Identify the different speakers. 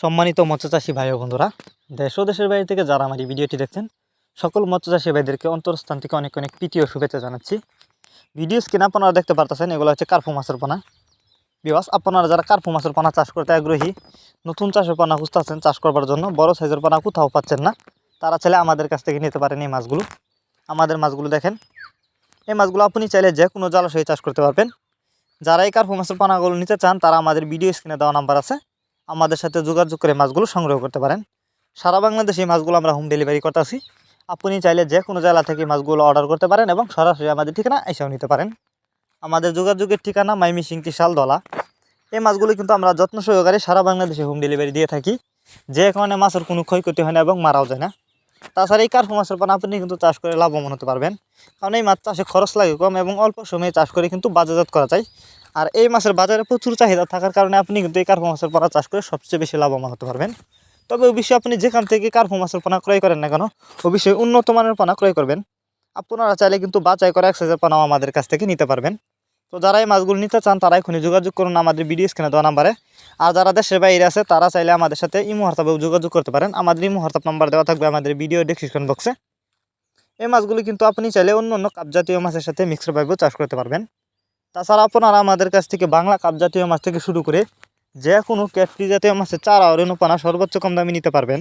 Speaker 1: সম্মানিত মৎস্যচাষী ভাই ও বন্ধুরা, দেশ ও দেশের বাইরে থেকে যারা আমার এই ভিডিওটি দেখছেন সকল মৎস্যচাষী ভাইদেরকে অন্তরস্থান থেকে অনেক অনেক প্রীতি ও শুভেচ্ছা জানাচ্ছি। ভিডিও স্ক্রিনে আপনারা দেখতে পারতেছেন এগুলো হচ্ছে কার্পু মাছের পোনা। বিকজ আপনারা যারা কার্পু মাছের পোনা চাষ করতে আগ্রহী, নতুন চাষের পোনা খুঁজতেছেন চাষ করবার জন্য, বড় সাইজের পোনা কোথাও পাচ্ছেন না, তারা চাইলে আমাদের কাছ থেকে নিতে পারেন এই মাছগুলো। আমাদের মাছগুলো দেখেন, এই মাছগুলো আপনি চাইলে যে কোনো জলাশয়ে চাষ করতে পারবেন। যারা এই কার্পু মাছের পোনাগুলো নিতে চান তারা আমাদের ভিডিও স্ক্রিনে দেওয়া নাম্বার আছে, আমাদের সাথে যোগাযোগ করে মাছগুলো সংগ্রহ করতে পারেন। সারা বাংলাদেশে এই মাছগুলো আমরা হোম ডেলিভারি করতেছি। আপনি চাইলে যে কোনো জেলা থেকে মাছগুলো অর্ডার করতে পারেন এবং সরাসরি আমাদের ঠিকানা এসেও নিতে পারেন। আমাদের যোগাযোগের ঠিকানা মাইমিসিং শালদলা। এই মাছগুলো কিন্তু আমরা যত্ন সহকারে সারা বাংলাদেশে হোম ডেলিভারি দিয়ে থাকি, যে কারণে মাছের কোনো ক্ষয়ক্ষতি হয় না এবং মারাও যায় না। তাছাড়া এই কার্পু মাছের পোনা আপনি কিন্তু চাষ করে লাভবান হতে পারবেন, কারণ এই মাছ চাষে খরচ লাগে কম এবং অল্প সময়ে চাষ করে কিন্তু বাজারজাত করা যায়। আর এই মাছের বাজারে প্রচুর চাহিদা থাকার কারণে আপনি কিন্তু এই কার্পু মাছের পোনা চাষ করে সবচেয়ে বেশি লাভবান হতে পারবেন। তবে অবশ্যই আপনি যেখান থেকে কার্পু মাছের পোনা ক্রয় করেন না কেন, অবশ্যই উন্নত মানের পোনা ক্রয় করবেন। আপনারা চাইলে কিন্তু বাছাই করা এক সাইজের পোনাও আমাদের কাছ থেকে নিতে পারবেন। তো যারা এই মাছগুলো নিতে চান তারা এখনই যোগাযোগ করুন আমাদের ভিডিও স্ক্রিনে দেওয়া নাম্বারে। আর যারা দেশের বাইরে আছে তারা চাইলে আমাদের সাথে ইমো হোয়াটসঅ্যাপেও যোগাযোগ করতে পারেন। আমাদের ইমো হোয়াটসঅ্যাপ নাম্বার দেওয়া থাকবে আমাদের ভিডিও ডেসক্রিপশন বক্সে। এই মাছগুলো কিন্তু আপনি চাইলে অন্য অন্য কাপ জাতীয় মাছের সাথে মিক্সড ভাবেও চাষ করতে পারবেন। তাছাড়া আপনারা আমাদের কাছ থেকে বাংলা কাপ জাতীয় মাছ থেকে শুরু করে যে কোনো ক্যাটফিশ জাতীয় মাছের চারা ও রেণু পোনা সর্বোচ্চ কম দামে নিতে পারবেন।